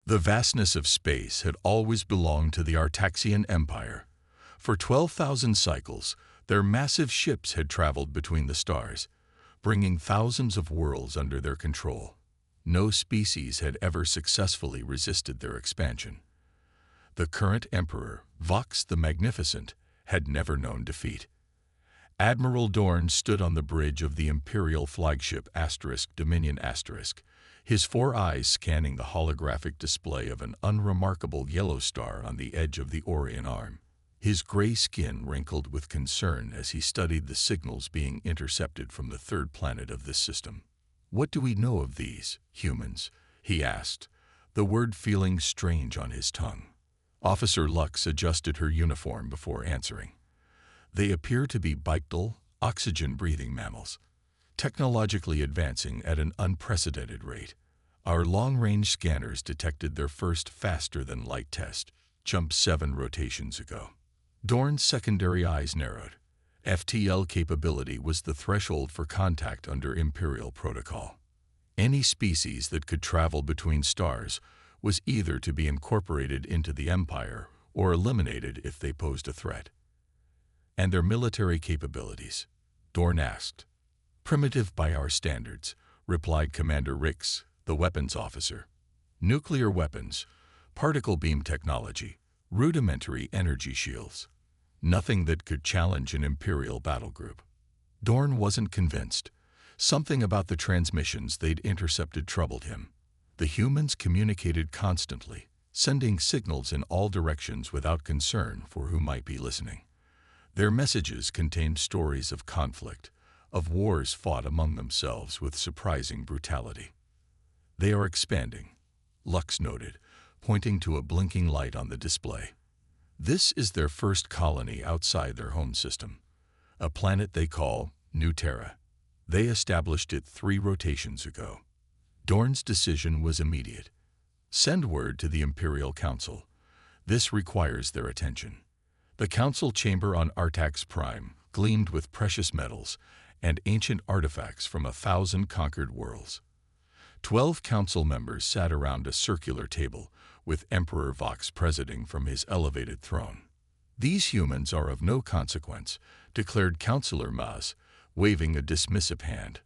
The vastness of space had always belonged to the Artaxian Empire. For 12,000 cycles, their massive ships had traveled between the stars, bringing thousands of worlds under their control. No species had ever successfully resisted their expansion. The current emperor, Vox the Magnificent, had never known defeat. Admiral Dorn stood on the bridge of the Imperial flagship Dominion *, his four eyes scanning the holographic display of an unremarkable yellow star on the edge of the Orion arm. His gray skin wrinkled with concern as he studied the signals being intercepted from the third planet of this system. "What do we know of these humans?" he asked, the word feeling strange on his tongue. Officer Lux adjusted her uniform before answering. "They appear to be bipedal, oxygen-breathing mammals, technologically advancing at an unprecedented rate. Our long-range scanners detected their first faster-than-light test, jump 7 rotations ago." Dorn's secondary eyes narrowed. FTL capability was the threshold for contact under Imperial protocol. Any species that could travel between stars was either to be incorporated into the Empire or eliminated if they posed a threat. "And their military capabilities?" Dorn asked. "Primitive by our standards," replied Commander Rix, the weapons officer. "Nuclear weapons, particle beam technology, rudimentary energy shields. Nothing that could challenge an Imperial battle group." Dorn wasn't convinced. Something about the transmissions they'd intercepted troubled him. The humans communicated constantly, sending signals in all directions without concern for who might be listening. Their messages contained stories of conflict, of wars fought among themselves with surprising brutality. "They are expanding," Lux noted, pointing to a blinking light on the display. "This is their first colony outside their home system, a planet they call New Terra. They established it 3 rotations ago." Dorn's decision was immediate. "Send word to the Imperial Council. This requires their attention." The council chamber on Artax Prime gleamed with precious metals and ancient artifacts from 1,000 conquered worlds. 12 council members sat around a circular table, with Emperor Vox presiding from his elevated throne. "These humans are of no consequence," declared Councillor Maz, waving a dismissive hand.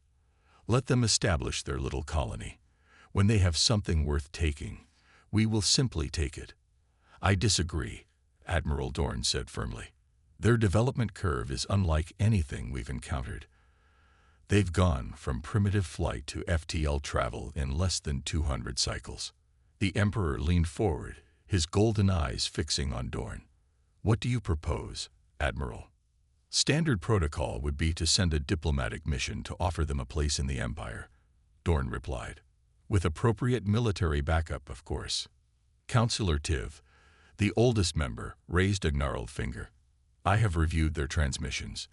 "Let them establish their little colony. When they have something worth taking, we will simply take it." "I disagree," Admiral Dorn said firmly. "Their development curve is unlike anything we've encountered. They've gone from primitive flight to FTL travel in less than 200 cycles." The Emperor leaned forward, his golden eyes fixing on Dorn. "What do you propose, Admiral?" "Standard protocol would be to send a diplomatic mission to offer them a place in the Empire," Dorn replied. "With appropriate military backup, of course." Councillor Tiv, the oldest member, raised a gnarled finger. "I have reviewed their transmissions.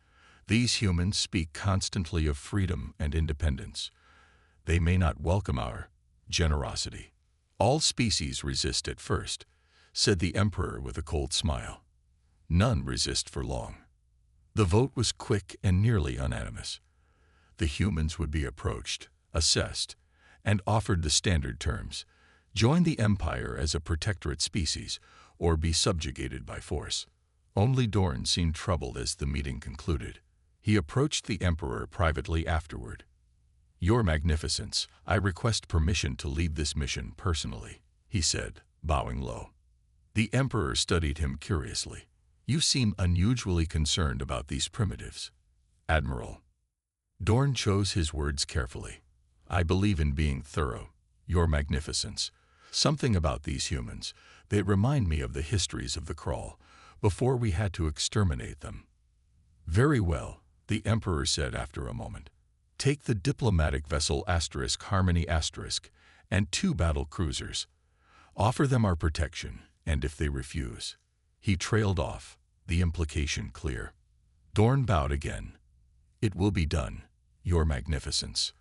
These humans speak constantly of freedom and independence. They may not welcome our generosity." "All species resist at first," said the Emperor with a cold smile. "None resist for long." The vote was quick and nearly unanimous. The humans would be approached, assessed, and offered the standard terms: join the Empire as a protectorate species, or be subjugated by force. Only Dorn seemed troubled as the meeting concluded. He approached the Emperor privately afterward. "Your Magnificence, I request permission to lead this mission personally," he said, bowing low. The Emperor studied him curiously. "You seem unusually concerned about these primitives, Admiral." Dorn chose his words carefully. "I believe in being thorough, Your Magnificence. Something about these humans, they remind me of the histories of the Crawl, before we had to exterminate them." "Very well," the Emperor said after a moment. "Take the diplomatic vessel Harmony and 2 battle cruisers. Offer them our protection, and if they refuse..." He trailed off, the implication clear. Dorn bowed again. "It will be done, Your Magnificence."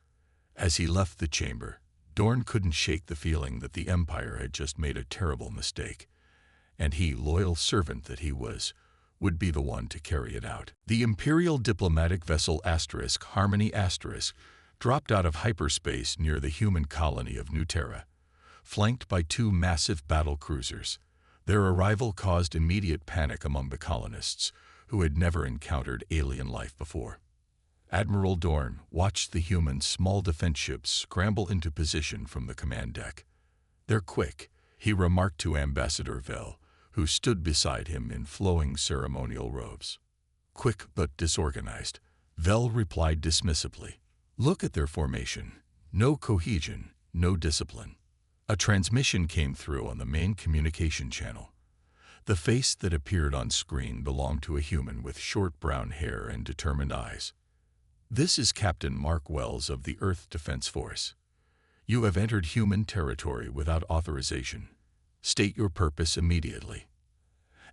As he left the chamber, Dorn couldn't shake the feeling that the Empire had just made a terrible mistake, and he, loyal servant that he was, would be the one to carry it out. The Imperial diplomatic vessel Harmony dropped out of hyperspace near the human colony of New Terra. flanked by two massive battle cruisers. Their arrival caused immediate panic among the colonists, who had never encountered alien life before. Admiral Dorn watched the human small defense ships scramble into position from the command deck. "They're quick," he remarked to Ambassador Vel, who stood beside him in flowing ceremonial robes. "Quick but disorganized," Vel replied dismissively. "Look at their formation. No cohesion, no discipline." A transmission came through on the main communication channel. The face that appeared on screen belonged to a human with short brown hair and determined eyes. "This is Captain Mark Wells of the Earth Defense Force. You have entered human territory without authorization. State your purpose immediately."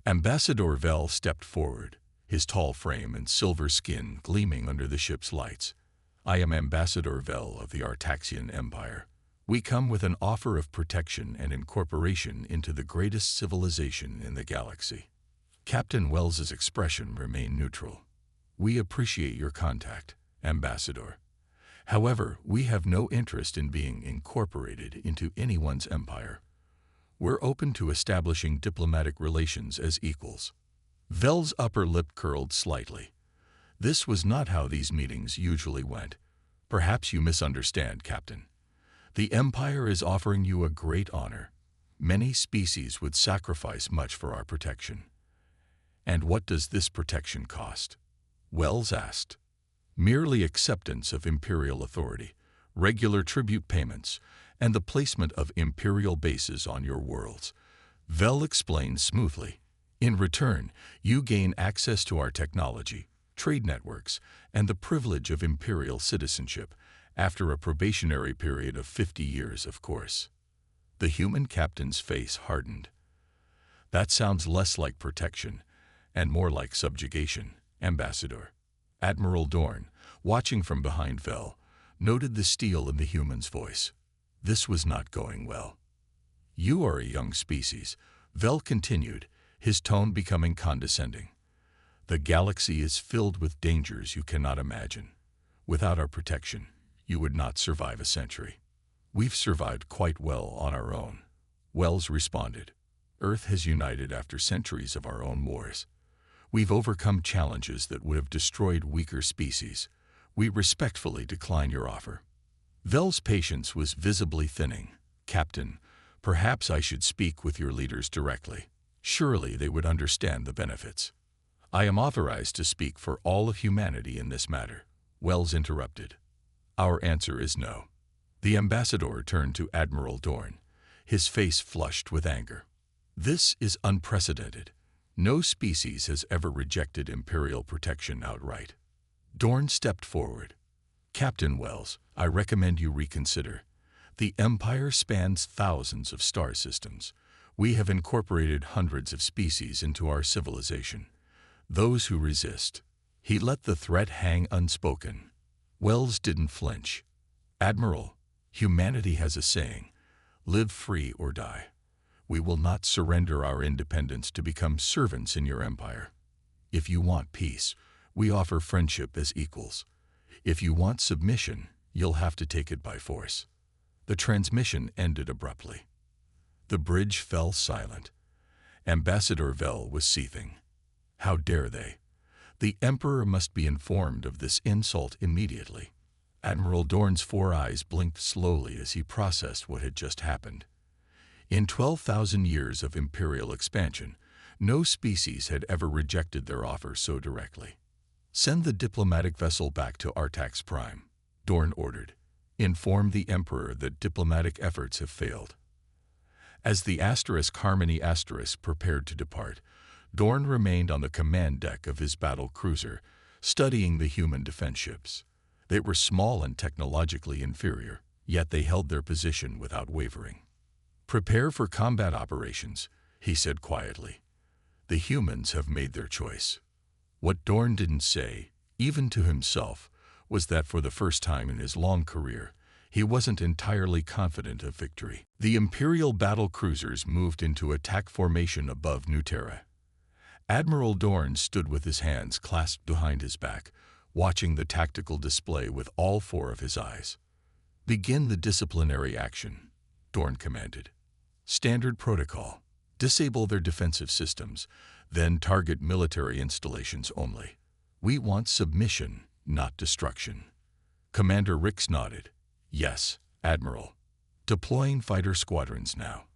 Ambassador Vel stepped forward, his tall frame and silver skin gleaming under the ship's lights. "I am Ambassador Vel of the Artaxian Empire. We come with an offer of protection and incorporation into the greatest civilization in the galaxy." Captain Wells's expression remained neutral. "We appreciate your contact, Ambassador. However, we have no interest in being incorporated into anyone's empire. We're open to establishing diplomatic relations as equals." Vel's upper lip curled slightly. This was not how these meetings usually went. "Perhaps you misunderstand, Captain. The Empire is offering you a great honor. Many species would sacrifice much for our protection." "And what does this protection cost?" Wells asked. "Merely acceptance of imperial authority, regular tribute payments, and the placement of imperial bases on your worlds," Vel explained smoothly. "In return, you gain access to our technology, trade networks, and the privilege of imperial citizenship, after a probationary period of 50 years, of course." The human captain's face hardened. "That sounds less like protection and more like subjugation, Ambassador." Admiral Dorn, watching from behind Vel, noted the steel in the human's voice. This was not going well. "You are a young species," Vel continued, his tone becoming condescending. "The galaxy is filled with dangers you cannot imagine. Without our protection, you would not survive a century." "We've survived quite well on our own," Wells responded. "Earth has united after centuries of our own wars. We've overcome challenges that would have destroyed weaker species. We respectfully decline your offer." Vel's patience was visibly thinning. "Captain, perhaps I should speak with your leaders directly. Surely they would understand the benefits." "I am authorized to speak for all of humanity in this matter," Wells interrupted. "Our answer is no." The ambassador turned to Admiral Dorn, his face flushed with anger. "This is unprecedented. No species has ever rejected imperial protection outright." Dorn stepped forward. "Captain Wells, I recommend you reconsider. The Empire spans thousands of star systems. We have incorporated hundreds of species into our civilization. Those who resist." He let the threat hang unspoken. Wells didn't flinch. "Admiral, humanity has a saying, live free or die. We will not surrender our independence to become servants in your empire. If you want peace, we offer friendship as equals. If you want submission, you'll have to take it by force." The transmission ended abruptly. The bridge fell silent. Ambassador Vel was seething. How dare they? The Emperor must be informed of this insult immediately. Admiral Dorn's 4 eyes blinked slowly as he processed what had just happened. In 12,000 years of imperial expansion, no species had ever rejected their offer so directly. "Send the diplomatic vessel back to Artax Prime," Dorn ordered. "Inform the Emperor that diplomatic efforts have failed." As the Harmony prepared to depart, Dorn remained on the command deck of his battle cruiser, studying the human defense ships. They were small and technologically inferior, yet they held their position without wavering. "Prepare for combat operations," he said quietly. "The humans have made their choice." What Dorn didn't say, even to himself, was that for the first time in his long career, he wasn't entirely confident of victory. The Imperial battle cruisers moved into attack formation above New Terra. Admiral Dorn stood with his hands clasped behind his back, watching the tactical display with all 4 of his eyes. "Begin the disciplinary action," Dorn commanded. Standard protocol. Disable their defensive systems, then target military installations only. We want submission, not destruction. Commander Rix nodded. Yes, Admiral. Deploying fighter squadrons now.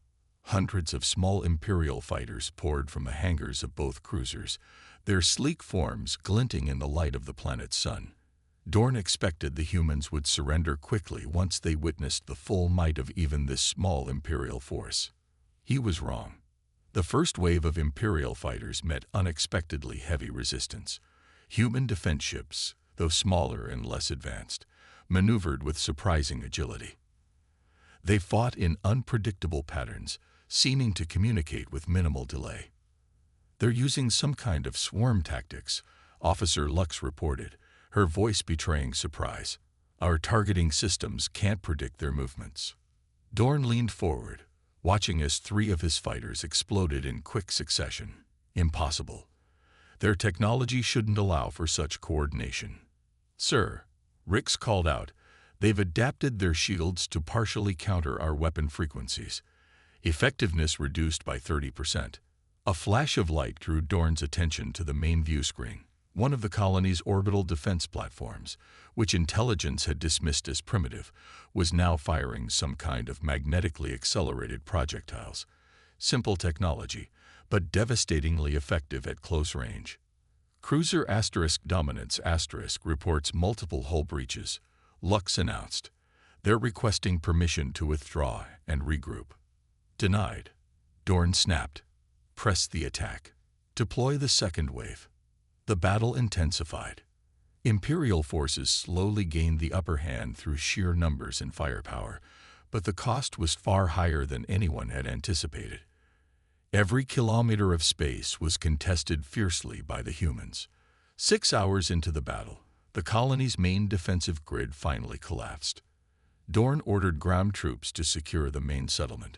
Hundreds of small Imperial fighters poured from the hangars of both cruisers, their sleek forms glinting in the light of the planet's sun. Dorn expected the humans would surrender quickly once they witnessed the full might of even this small Imperial force. He was wrong. The first wave of Imperial fighters met unexpectedly heavy resistance. Human defense ships, though smaller and less advanced, maneuvered with surprising agility. They fought in unpredictable patterns, seeming to communicate with minimal delay. They're using some kind of swarm tactics, Officer Lux reported, her voice betraying surprise. Our targeting systems can't predict their movements. Dorn leaned forward, watching as 3 of his fighters exploded in quick succession. Impossible. Their technology shouldn't allow for such coordination. Sir, Rix called out, they've adapted their shields to partially counter our weapon frequencies. Effectiveness reduced by 30%. A flash of light drew Dorn's attention to the main view screen, one of the colony's orbital defense platforms, which intelligence had dismissed as primitive, was now firing some kind of magnetically accelerated projectiles. Simple technology, but devastatingly effective at close range. Cruiser Dominance reports multiple hull breaches. Lux announced. They're requesting permission to withdraw and regroup. Denied. Dorn snapped. Press the attack. Deploy the second wave. The battle intensified. Imperial forces slowly gained the upper hand through sheer numbers and firepower, but the cost was far higher than anyone had anticipated. Every kilometer of space was contested fiercely by the humans. 6 hours into the battle, the colony's main defensive grid finally collapsed. Dorn ordered ground troops to secure the main settlement.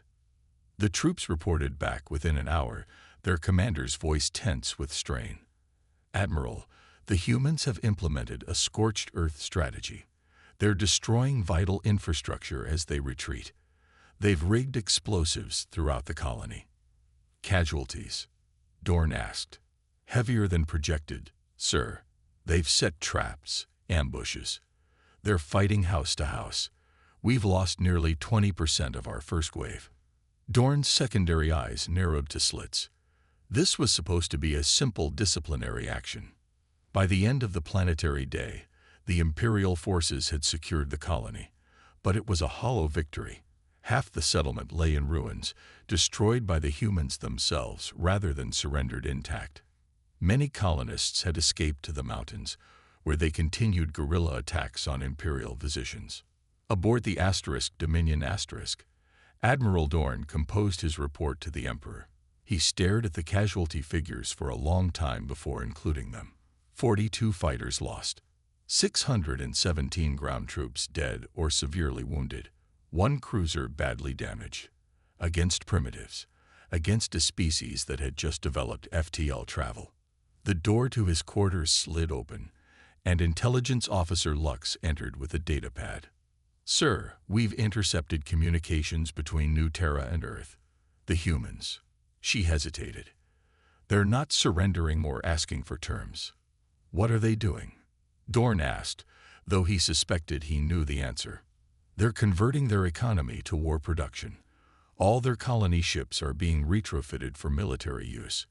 The troops reported back within an hour, their commander's voice tense with strain. Admiral, the humans have implemented a scorched earth strategy. They're destroying vital infrastructure as they retreat. They've rigged explosives throughout the colony. Casualties? Dorn asked. Heavier than projected, sir. They've set traps, ambushes. They're fighting house to house. We've lost nearly 20% of our first wave. Dorn's secondary eyes narrowed to slits. This was supposed to be a simple disciplinary action. By the end of the planetary day, the Imperial forces had secured the colony, but it was a hollow victory. Half the settlement lay in ruins, destroyed by the humans themselves rather than surrendered intact. Many colonists had escaped to the mountains, where they continued guerrilla attacks on Imperial positions. Aboard the Dominion Admiral Dorn composed his report to the Emperor. He stared at the casualty figures for a long time before including them. 42 fighters lost. 617 ground troops dead or severely wounded. 1 cruiser badly damaged. Against primitives. Against a species that had just developed FTL travel. The door to his quarters slid open, and Intelligence Officer Lux entered with a data pad. Sir, we've intercepted communications between New Terra and Earth. The humans. She hesitated. They're not surrendering or asking for terms. What are they doing? Dorn asked, though he suspected he knew the answer. They're converting their economy to war production. All their colony ships are being retrofitted for military use.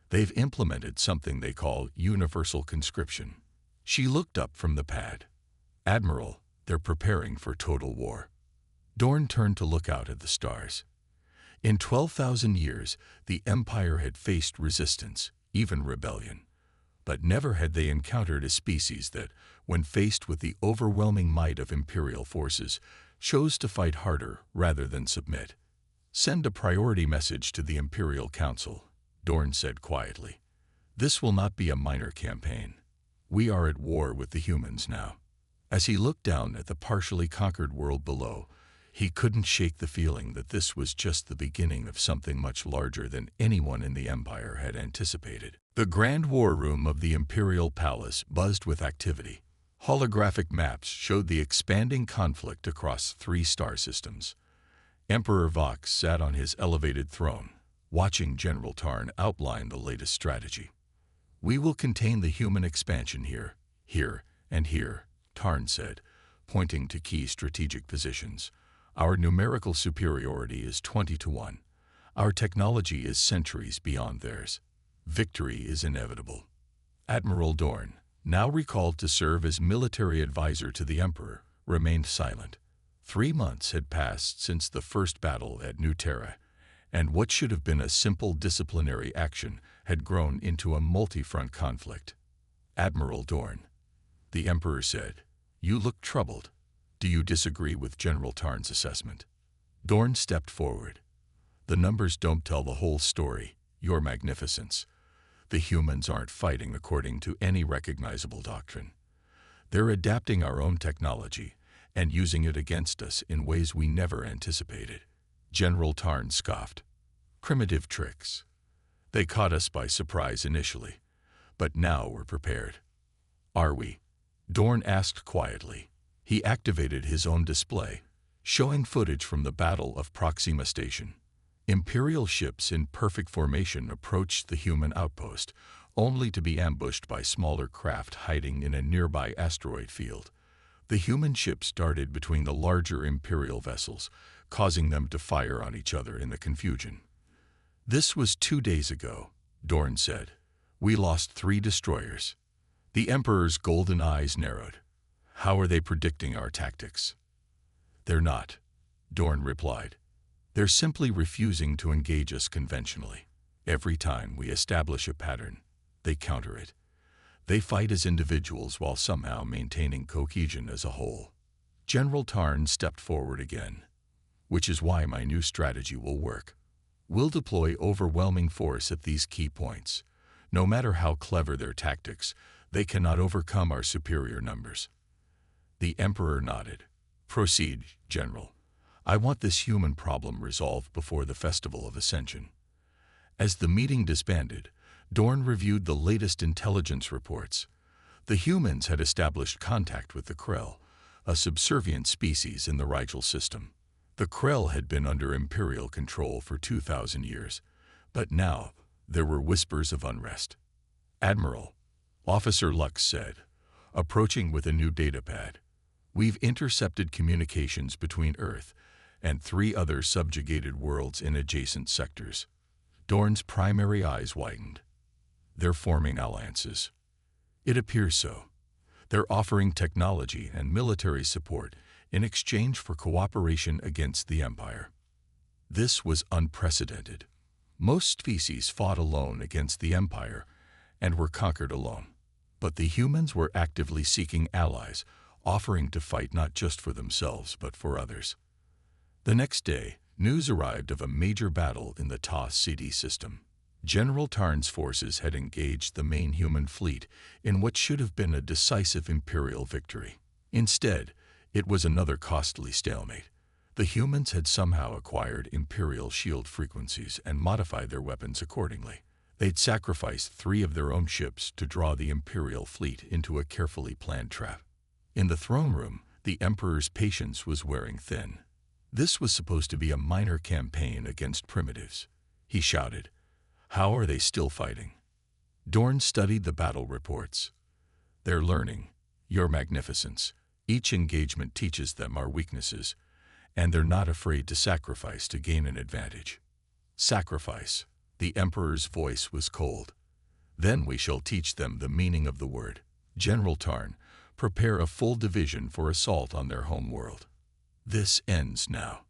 They've implemented something they call universal conscription. She looked up from the pad. Admiral, they're preparing for total war. Dorn turned to look out at the stars. In 12,000 years, the Empire had faced resistance, even rebellion. But never had they encountered a species that, when faced with the overwhelming might of Imperial forces, chose to fight harder rather than submit. Send a priority message to the Imperial Council, Dorn said quietly. This will not be a minor campaign. We are at war with the humans now. As he looked down at the partially conquered world below, he couldn't shake the feeling that this was just the beginning of something much larger than anyone in the Empire had anticipated. The Grand War Room of the Imperial Palace buzzed with activity. Holographic maps showed the expanding conflict across 3 star systems. Emperor Vox sat on his elevated throne, watching General Tarn outline the latest strategy. "We will contain the human expansion here, here, and here," Tarn said, pointing to key strategic positions. "Our numerical superiority is 20 to 1. Our technology is centuries beyond theirs. Victory is inevitable." Admiral Dorn, now recalled to serve as military advisor to the Emperor, remained silent. 3 months had passed since the first battle at New Terra, and what should have been a simple disciplinary action had grown into a multi-front conflict. "Admiral Dorn," the Emperor said, "you look troubled. Do you disagree with General Tarn's assessment?" Dorn stepped forward. "The numbers don't tell the whole story, Your Magnificence. The humans aren't fighting according to any recognizable doctrine. They're adapting our own technology and using it against us in ways we never anticipated." General Tarn scoffed. "Primitive tricks. They caught us by surprise initially, but now we're prepared." "Are we?" Dorn asked quietly. He activated his own display, showing footage from the Battle of Proxima Station. Imperial ships in perfect formation approached the human outpost, only to be ambushed by smaller craft hiding in a nearby asteroid field. The human ships darted between the larger Imperial vessels, causing them to fire on each other in the confusion. "This was 2 days ago," Dorn said. "We lost 3 destroyers." The Emperor's golden eyes narrowed. "How are they predicting our tactics?" "They're not," Dorn replied. "They're simply refusing to engage us conventionally. Every time we establish a pattern, they counter it. They fight as individuals while somehow maintaining cohesion as a whole." General Tarn stepped forward again. "Which is why my new strategy will work. We'll deploy overwhelming force at these key points. No matter how clever their tactics, they cannot overcome our superior numbers." The Emperor nodded. "Proceed, General. I want this human problem resolved before the Festival of Ascension." As the meeting disbanded, Dorn reviewed the latest intelligence reports. The humans had established contact with the Krell, a subservient species in the Rigel system. The Krell had been under Imperial control for 2,000 years, but now there were whispers of unrest. "Admiral," Officer Lux said, approaching with a new datapad, "we've intercepted communications between Earth and 3 other subjugated worlds in adjacent sectors." Dorn's primary eyes widened. "They're forming alliances." "It appears so. They're offering technology and military support in exchange for cooperation against the Empire." This was unprecedented. Most species fought alone against the Empire and were conquered alone. But the humans were actively seeking allies, offering to fight not just for themselves but for others. The next day, news arrived of a major battle in the TOS CD system. General Tarn's forces had engaged the main human fleet in what should have been a decisive Imperial victory. Instead, it was another costly stalemate. The humans had somehow acquired Imperial shield frequencies and modified their weapons accordingly. They'd sacrificed 3 of their own ships to draw the Imperial fleet into a carefully planned trap. In the throne room, the Emperor's patience was wearing thin. This was supposed to be a minor campaign against primitives. He shouted, "How are they still fighting?" Dorn studied the battle reports. "They're learning, Your Magnificence. Each engagement teaches them our weaknesses, and they're not afraid to sacrifice to gain an advantage." "Sacrifice." The Emperor's voice was cold. "Then we shall teach them the meaning of the word. General Tarn, prepare a full division for assault on their home world. This ends now."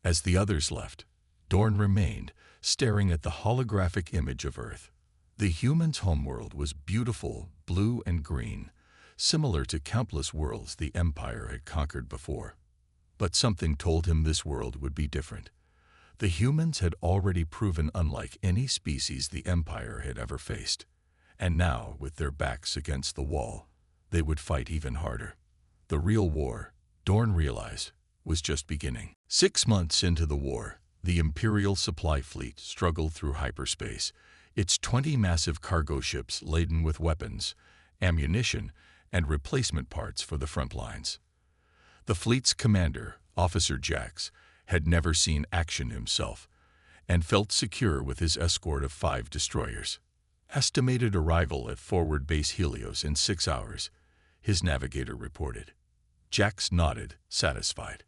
As the others left, Dorn remained, staring at the holographic image of Earth. The humans' homeworld was beautiful, blue and green, similar to countless worlds the Empire had conquered before. But something told him this world would be different. The humans had already proven unlike any species the Empire had ever faced. And now, with their backs against the wall, they would fight even harder. The real war, Dorn realized, was just beginning. 6 months into the war, the Imperial supply fleet struggled through hyperspace, its 20 massive cargo ships laden with weapons, ammunition, and replacement parts for the front lines. The fleet's commander, Officer Jax, had never seen action himself, and felt secure with his escort of 5 destroyers. Estimated arrival at forward base Helios in 6 hours, his navigator reported. Jax nodded, satisfied.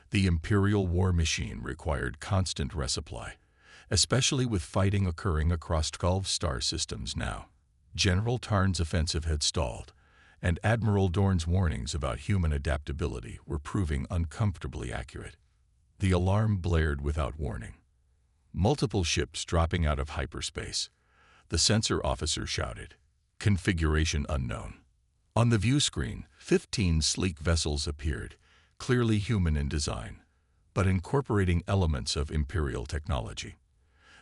The Imperial war machine required constant resupply, especially with fighting occurring across 12 star systems now. General Tarn's offensive had stalled, and Admiral Dorn's warnings about human adaptability were proving uncomfortably accurate. The alarm blared without warning. Multiple ships dropping out of hyperspace. The sensor officer shouted, "Configuration unknown." On the view screen, 15 sleek vessels appeared, clearly human in design, but incorporating elements of Imperial technology.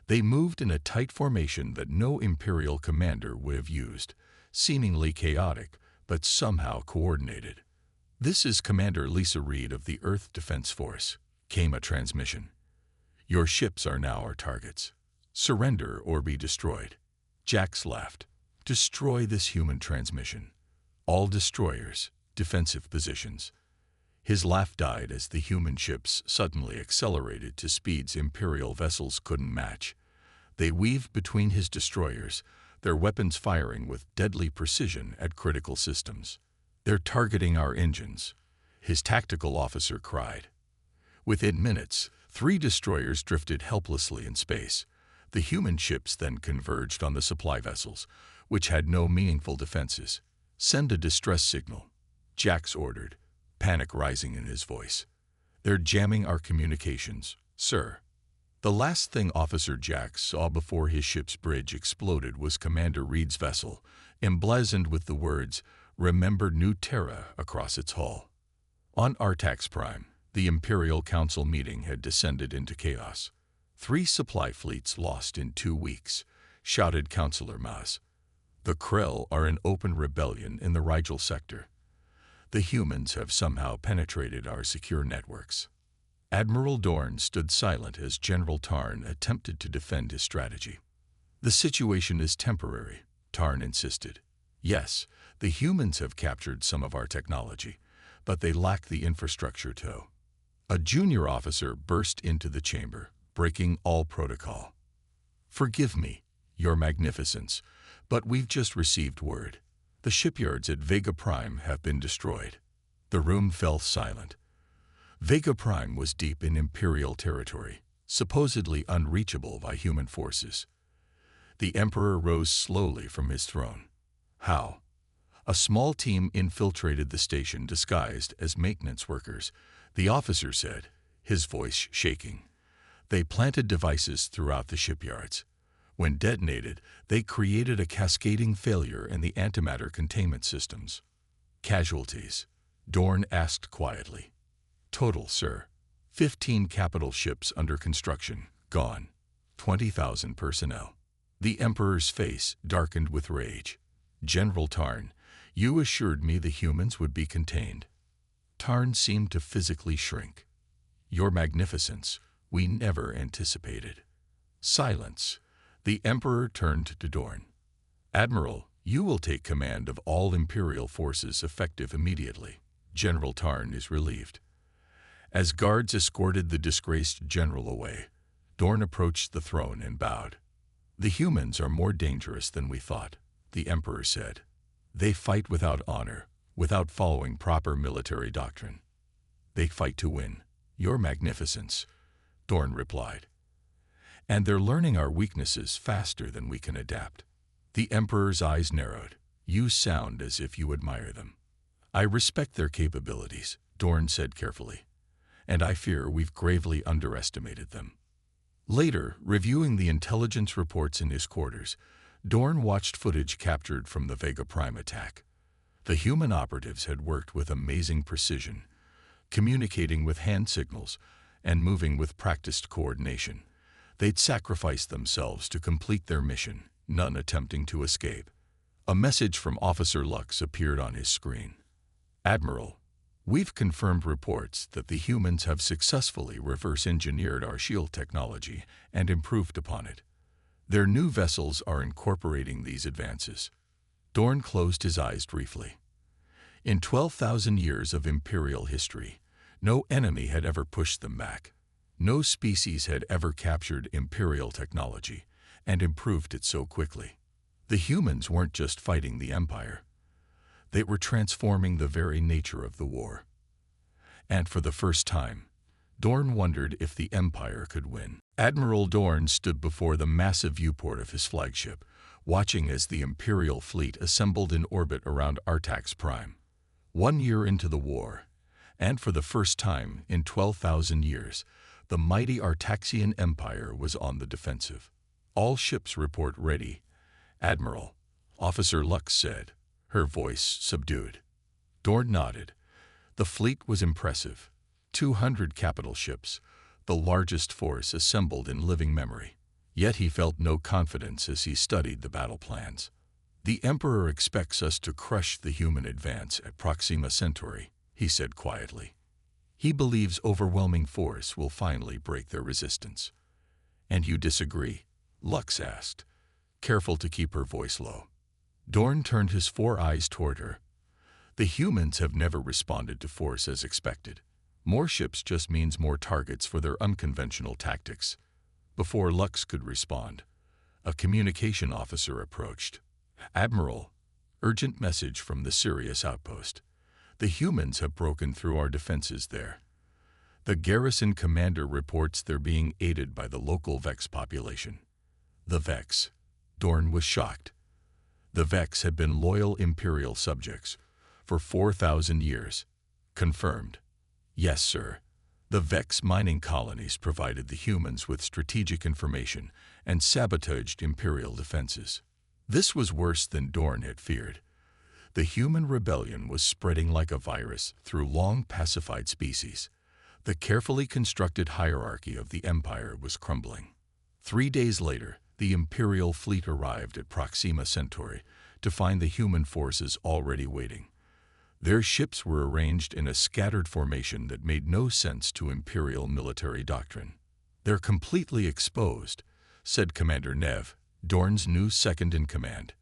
They moved in a tight formation that no Imperial commander would have used, seemingly chaotic, but somehow coordinated. "This is Commander Lisa Reed of the Earth Defense Force," came a transmission. "Your ships are now our targets. Surrender or be destroyed." Jax laughed. Destroy this human transmission. All destroyers, defensive positions. His laugh died as the human ships suddenly accelerated to speeds Imperial vessels couldn't match. They weaved between his destroyers, their weapons firing with deadly precision at critical systems. "They're targeting our engines," his tactical officer cried. Within minutes, 3 destroyers drifted helplessly in space. The human ships then converged on the supply vessels, which had no meaningful defenses. "Send a distress signal," Jax ordered, panic rising in his voice. "They're jamming our communications, sir." The last thing Officer Jax saw before his ship's bridge exploded was Commander Reed's vessel, emblazoned with the words, "Remember New Terra," across its hull. On Artax Prime, the Imperial Council meeting had descended into chaos. 3 supply fleets lost in 2 weeks, shouted Councillor Maz. The Krell are in open rebellion in the Rigel sector. The humans have somehow penetrated our secure networks. Admiral Dorn stood silent as General Tarn attempted to defend his strategy. "The situation is temporary," Tarn insisted. "Yes, the humans have captured some of our technology, but they lack the infrastructure to." A junior officer burst into the chamber, breaking all protocol. "Forgive me, Your Magnificence, but we've just received word. The shipyards at Vega Prime have been destroyed." The room fell silent. Vega Prime was deep in Imperial territory, supposedly unreachable by human forces. The Emperor rose slowly from his throne. "How?" A small team infiltrated the station disguised as maintenance workers, the officer said, his voice shaking. "They planted devices throughout the shipyards. When detonated, they created a cascading failure in the antimatter containment systems." "Casualties?" Dorn asked quietly. "Total, sir. 15 capital ships under construction, gone. 20,000 personnel." The Emperor's face darkened with rage. "General Tarn, you assured me the humans would be contained." Tarn seemed to physically shrink. "Your Magnificence, we never anticipated." Silence. The Emperor turned to Dorn. "Admiral, you will take command of all Imperial forces effective immediately." General Tarn is relieved. As guards escorted the disgraced general away, Dorn approached the throne and bowed. "The humans are more dangerous than we thought," the Emperor said. "They fight without honor, without following proper military doctrine. They fight to win, Your Magnificence," Dorn replied. "And they're learning our weaknesses faster than we can adapt." The Emperor's eyes narrowed. "You sound as if you admire them." "I respect their capabilities," Dorn said carefully, "and I fear we've gravely underestimated them." Later, reviewing the intelligence reports in his quarters, Dorn watched footage captured from the Vega Prime attack. The human operatives had worked with amazing precision, communicating with hand signals and moving with practiced coordination. They'd sacrificed themselves to complete their mission, none attempting to escape. A message from Officer Lux appeared on his screen. "Admiral, we've confirmed reports that the humans have successfully reverse-engineered our shield technology and improved upon it. Their new vessels are incorporating these advances." Dorn closed his eyes briefly. In 12,000 years of Imperial history, no enemy had ever pushed them back. No species had ever captured Imperial technology and improved it so quickly. The humans weren't just fighting the Empire. They were transforming the very nature of the war. And for the first time, Dorn wondered if the Empire could win. Admiral Dorn stood before the massive viewport of his flagship, watching as the Imperial fleet assembled in orbit around Artax Prime. 1 year into the war, and for the first time in 12,000 years, the mighty Artaxian Empire was on the defensive. "All ships report ready, Admiral," Officer Lux said, her voice subdued. Dorn nodded. The fleet was impressive. 200 capital ships, the largest force assembled in living memory. Yet he felt no confidence as he studied the battle plans. "The Emperor expects us to crush the human advance at Proxima Centauri," he said quietly. "He believes overwhelming force will finally break their resistance." "And you disagree?" Lux asked, careful to keep her voice low. Dorn turned his 4 eyes toward her. "The humans have never responded to force as expected. More ships just means more targets for their unconventional tactics." Before Lux could respond, a communication officer approached. "Admiral, urgent message from the Sirius outpost. The humans have broken through our defenses there. The garrison commander reports they're being aided by the local Vex population." The Vex. Dorn was shocked. The Vex had been loyal Imperial subjects for 4,000 years. "Confirmed." "Yes, sir." The Vex mining colonies provided the humans with strategic information and sabotaged Imperial defenses. This was worse than Dorn had feared. The human rebellion was spreading like a virus through long pacified species. The carefully constructed hierarchy of the Empire was crumbling. 3 days later, the Imperial fleet arrived at Proxima Centauri to find the human forces already waiting. Their ships were arranged in a scattered formation that made no sense to Imperial military doctrine. "They're completely exposed," said Commander Nev, Dorn's new second-in-command.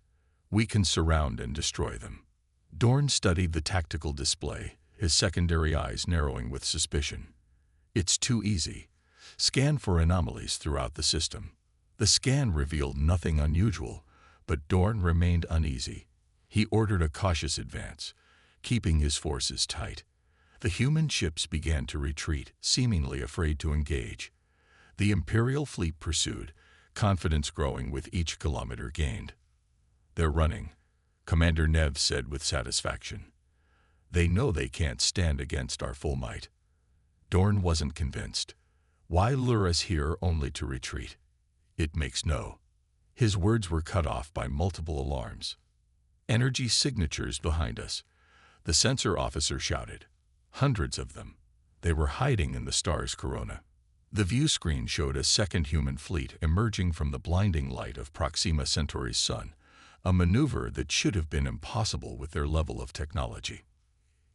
"We can surround and destroy them." Dorn studied the tactical display, his secondary eyes narrowing with suspicion. "It's too easy. Scan for anomalies throughout the system." The scan revealed nothing unusual, but Dorn remained uneasy. He ordered a cautious advance, keeping his forces tight. The human ships began to retreat, seemingly afraid to engage. The Imperial fleet pursued, confidence growing with each kilometer gained. "They're running," Commander Nev said with satisfaction. "They know they can't stand against our full might." Dorn wasn't convinced. "Why lure us here only to retreat? It makes no." His words were cut off by multiple alarms. "Energy signatures behind us," the sensor officer shouted. Hundreds of them. They were hiding in the star's corona. The view screen showed a second human fleet emerging from the blinding light of Proxima Centauri's sun, a maneuver that should have been impossible with their level of technology.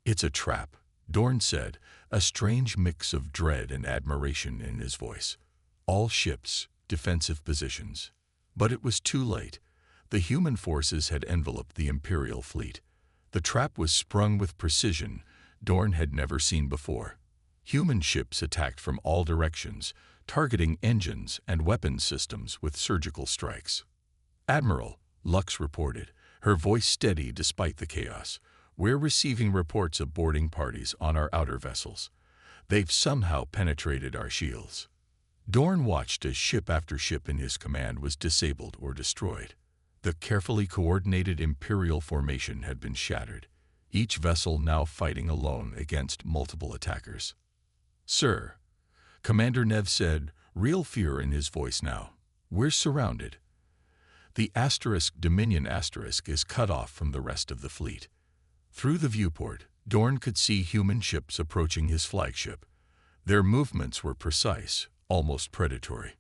"It's a trap," Dorn said, a strange mix of dread and admiration in his voice. "All ships, defensive positions." But it was too late. The human forces had enveloped the Imperial fleet. The trap was sprung with precision Dorn had never seen before. Human ships attacked from all directions, targeting engines and weapons systems with surgical strikes. "Admiral," Lux reported, her voice steady despite the chaos, "we're receiving reports of boarding parties on our outer vessels. They've somehow penetrated our shields." Dorn watched as ship after ship in his command was disabled or destroyed. The carefully coordinated Imperial formation had been shattered, each vessel now fighting alone against multiple attackers. "Sir," Commander Nev said, real fear in his voice now, "we're surrounded." The Dominion asterisk is cut off from the rest of the fleet. Through the viewport, Dorn could see human ships approaching his flagship. Their movements were precise, almost predatory.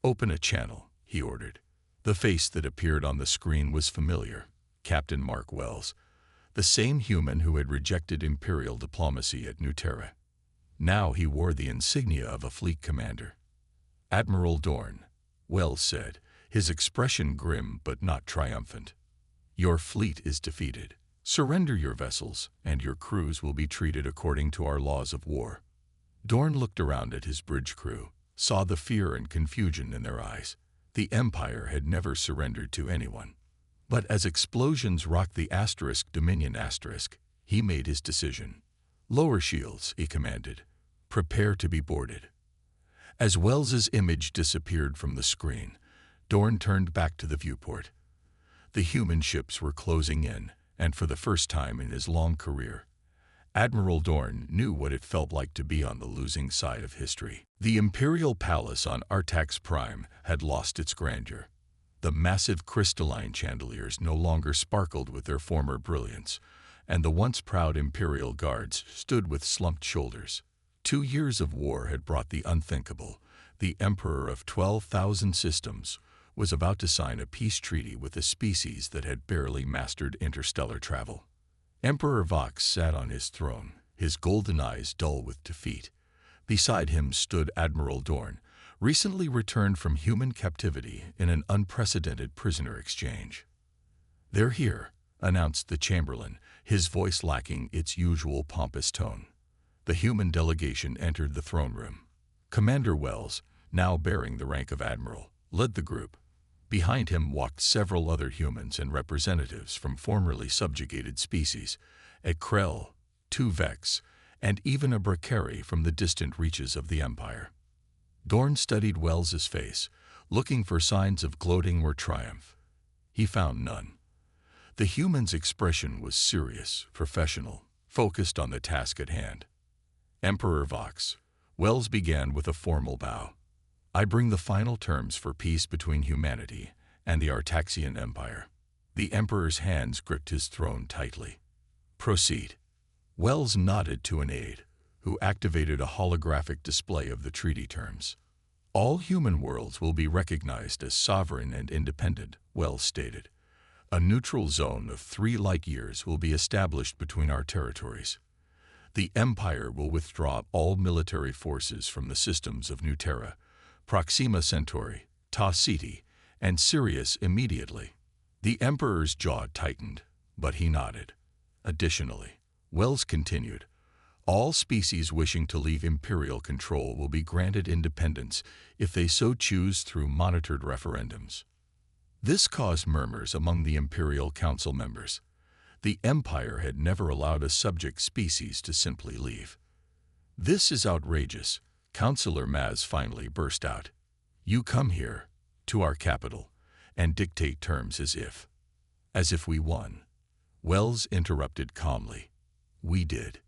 "Open a channel," he ordered. The face that appeared on the screen was familiar. Captain Mark Wells, the same human who had rejected Imperial diplomacy at New Terra. Now he wore the insignia of a fleet commander. "Admiral Dorn," Wells said, his expression grim but not triumphant. "Your fleet is defeated. Surrender your vessels, and your crews will be treated according to our laws of war." Dorn looked around at his bridge crew, saw the fear and confusion in their eyes. The Empire had never surrendered to anyone. But as explosions rocked the Dominion he made his decision. "Lower shields," he commanded. "Prepare to be boarded." As Wells's image disappeared from the screen, Dorn turned back to the viewport. The human ships were closing in, and for the first time in his long career, Admiral Dorn knew what it felt like to be on the losing side of history. The Imperial Palace on Artax Prime had lost its grandeur. The massive crystalline chandeliers no longer sparkled with their former brilliance, and the once proud Imperial Guards stood with slumped shoulders. 2 years of war had brought the unthinkable. The Emperor of 12,000 systems was about to sign a peace treaty with a species that had barely mastered interstellar travel. Emperor Vox sat on his throne, his golden eyes dull with defeat. Beside him stood Admiral Dorn, recently returned from human captivity in an unprecedented prisoner exchange. "They're here," announced the Chamberlain, his voice lacking its usual pompous tone. The human delegation entered the throne room. Commander Wells, now bearing the rank of Admiral, led the group. Behind him walked several other humans and representatives from formerly subjugated species, a Krell, 2 Vex, and even a Brachiary from the distant reaches of the Empire. Dorn studied Wells's face, looking for signs of gloating or triumph. He found none. The human's expression was serious, professional, focused on the task at hand. "Emperor Vox," Wells began with a formal bow. "I bring the final terms for peace between humanity and the Artaxian Empire." The Emperor's hands gripped his throne tightly. "Proceed." Wells nodded to an aide, who activated a holographic display of the treaty terms. "All human worlds will be recognized as sovereign and independent," Wells stated. "A neutral zone of 3 light years will be established between our territories. The Empire will withdraw all military forces from the systems of New Terra, Proxima Centauri, Ta Ceti, and Sirius immediately." The Emperor's jaw tightened, but he nodded. "Additionally," Wells continued, "all species wishing to leave Imperial control will be granted independence if they so choose through monitored referendums." This caused murmurs among the Imperial Council members. The Empire had never allowed a subject species to simply leave. "This is outrageous," Councillor Maz finally burst out. "You come here, to our capital, and dictate terms as if we won." Wells interrupted calmly. "We did."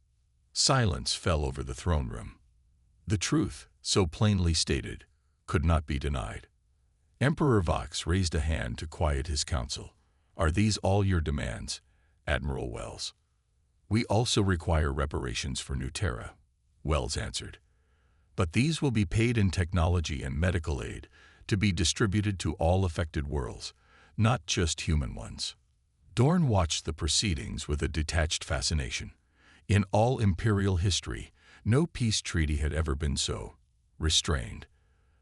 Silence fell over the throne room. The truth, so plainly stated, could not be denied. Emperor Vox raised a hand to quiet his council. "Are these all your demands, Admiral Wells?" "We also require reparations for New Terra," Wells answered. "But these will be paid in technology and medical aid to be distributed to all affected worlds, not just human ones." Dorn watched the proceedings with a detached fascination. In all Imperial history, no peace treaty had ever been so restrained.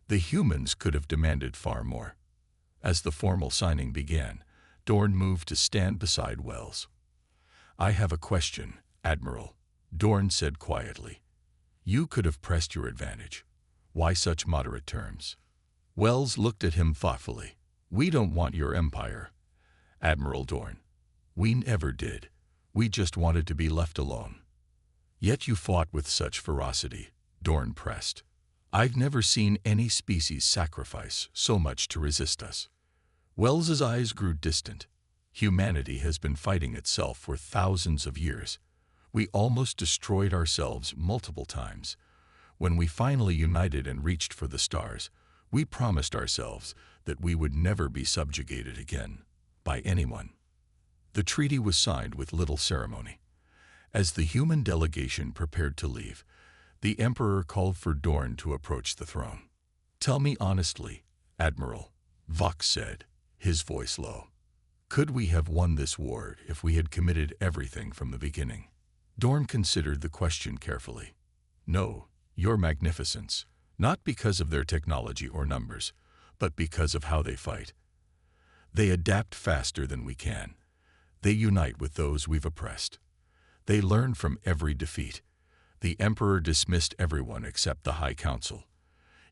The humans could have demanded far more. As the formal signing began, Dorn moved to stand beside Wells. "I have a question, Admiral," Dorn said quietly. "You could have pressed your advantage. Why such moderate terms?" Wells looked at him thoughtfully. "We don't want your empire, Admiral Dorn. We never did. We just wanted to be left alone." "Yet you fought with such ferocity," Dorn pressed. "I've never seen any species sacrifice so much to resist us." Wells's eyes grew distant. "Humanity has been fighting itself for thousands of years. We almost destroyed ourselves multiple times. When we finally united and reached for the stars, we promised ourselves that we would never be subjugated again by anyone." The treaty was signed with little ceremony. As the human delegation prepared to leave, the Emperor called for Dorn to approach the throne. "Tell me honestly, Admiral," Vox said, his voice low. "Could we have won this war if we had committed everything from the beginning?" Dorn considered the question carefully. "No, Your Magnificence, not because of their technology or numbers, but because of how they fight. They adapt faster than we can. They unite with those we've oppressed. They learn from every defeat. The Emperor dismissed everyone except the High Council.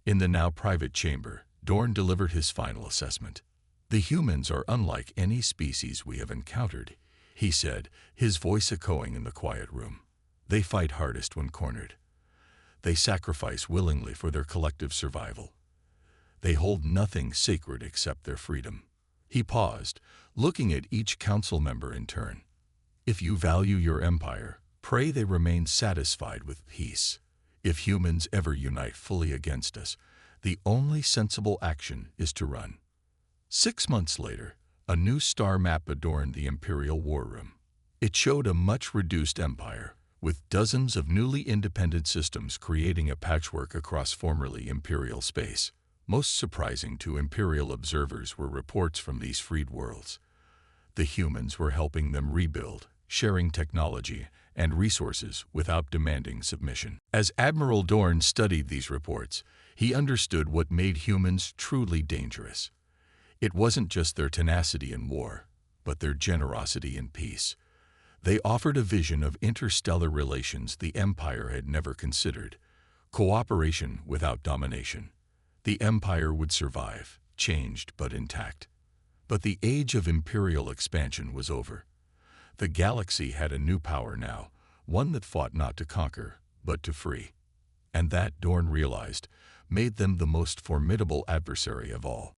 In the now private chamber, Dorn delivered his final assessment. "The humans are unlike any species we have encountered," he said, his voice echoing in the quiet room. "They fight hardest when cornered. They sacrifice willingly for their collective survival. They hold nothing sacred except their freedom." He paused, looking at each council member in turn. "If you value your empire, pray they remain satisfied with peace. If humans ever unite fully against us, the only sensible action is to run." 6 months later, a new star map adorned the Imperial War Room. It showed a much reduced empire, with dozens of newly independent systems creating a patchwork across formerly Imperial space. Most surprising to Imperial observers were reports from these freed worlds. The humans were helping them rebuild, sharing technology and resources without demanding submission. As Admiral Dorn studied these reports, he understood what made humans truly dangerous. It wasn't just their tenacity in war, but their generosity in peace. They offered a vision of interstellar relations the Empire had never considered: cooperation without domination. The Empire would survive, changed but intact. But the age of imperial expansion was over. The galaxy had a new power now, one that fought not to conquer, but to free. And that, Dorn realized, made them the most formidable adversary of all.